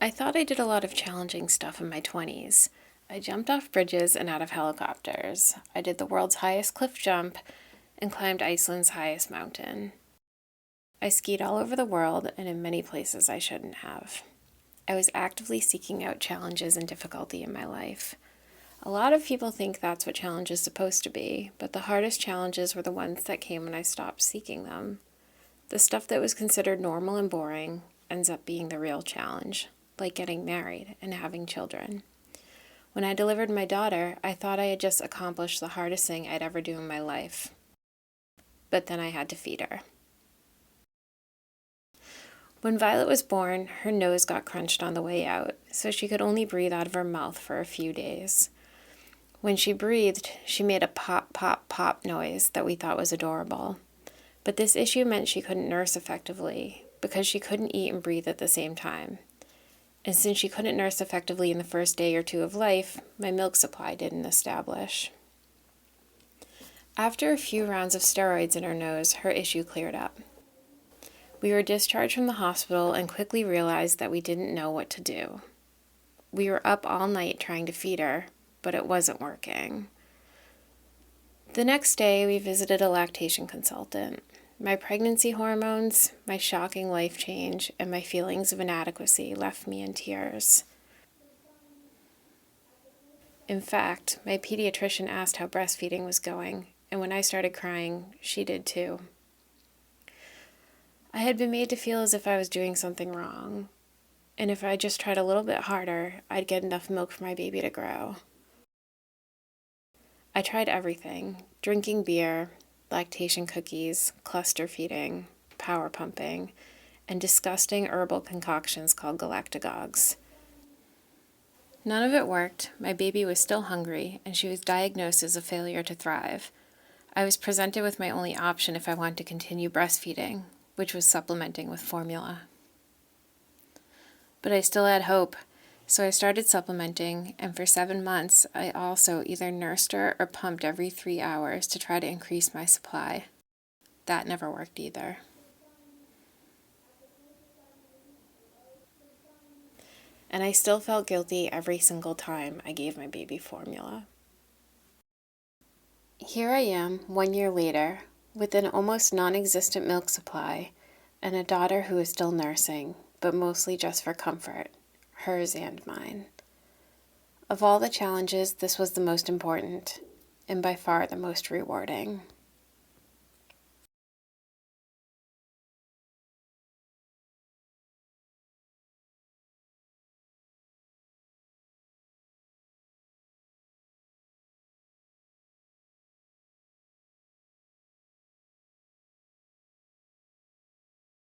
I thought I did a lot of challenging stuff in my 20s. I jumped off bridges and out of helicopters. I did the world's highest cliff jump and climbed Iceland's highest mountain. I skied all over the world and in many places I shouldn't have. I was actively seeking out challenges and difficulty in my life. A lot of people think that's what challenge is supposed to be, but the hardest challenges were the ones that came when I stopped seeking them. The stuff that was considered normal and boring ends up being the real challenge, like getting married and having children. When I delivered my daughter, I thought I had just accomplished the hardest thing I'd ever do in my life. But then I had to feed her. When Violet was born, her nose got crunched on the way out, so she could only breathe out of her mouth for a few days. When she breathed, she made a pop, pop, pop noise that we thought was adorable. But this issue meant she couldn't nurse effectively because she couldn't eat and breathe at the same time. And since she couldn't nurse effectively in the first day or two of life, my milk supply didn't establish. After a few rounds of steroids in her nose, her issue cleared up. We were discharged from the hospital and quickly realized that we didn't know what to do. We were up all night trying to feed her, but it wasn't working. The next day, we visited a lactation consultant. My pregnancy hormones, my shocking life change, and my feelings of inadequacy left me in tears. In fact, my pediatrician asked how breastfeeding was going, and when I started crying, she did too. I had been made to feel as if I was doing something wrong, and if I just tried a little bit harder, I'd get enough milk for my baby to grow. I tried everything: drinking beer, lactation cookies, cluster feeding, power pumping, and disgusting herbal concoctions called galactagogues. None of it worked. My baby was still hungry, and she was diagnosed as a failure to thrive. I was presented with my only option if I wanted to continue breastfeeding, which was supplementing with formula. But I still had hope, so I started supplementing, and for 7 months, I also either nursed her or pumped every 3 hours to try to increase my supply. That never worked either. And I still felt guilty every single time I gave my baby formula. Here I am, 1 year later, with an almost non-existent milk supply, and a daughter who is still nursing, but mostly just for comfort, hers and mine. Of all the challenges, this was the most important, and by far the most rewarding.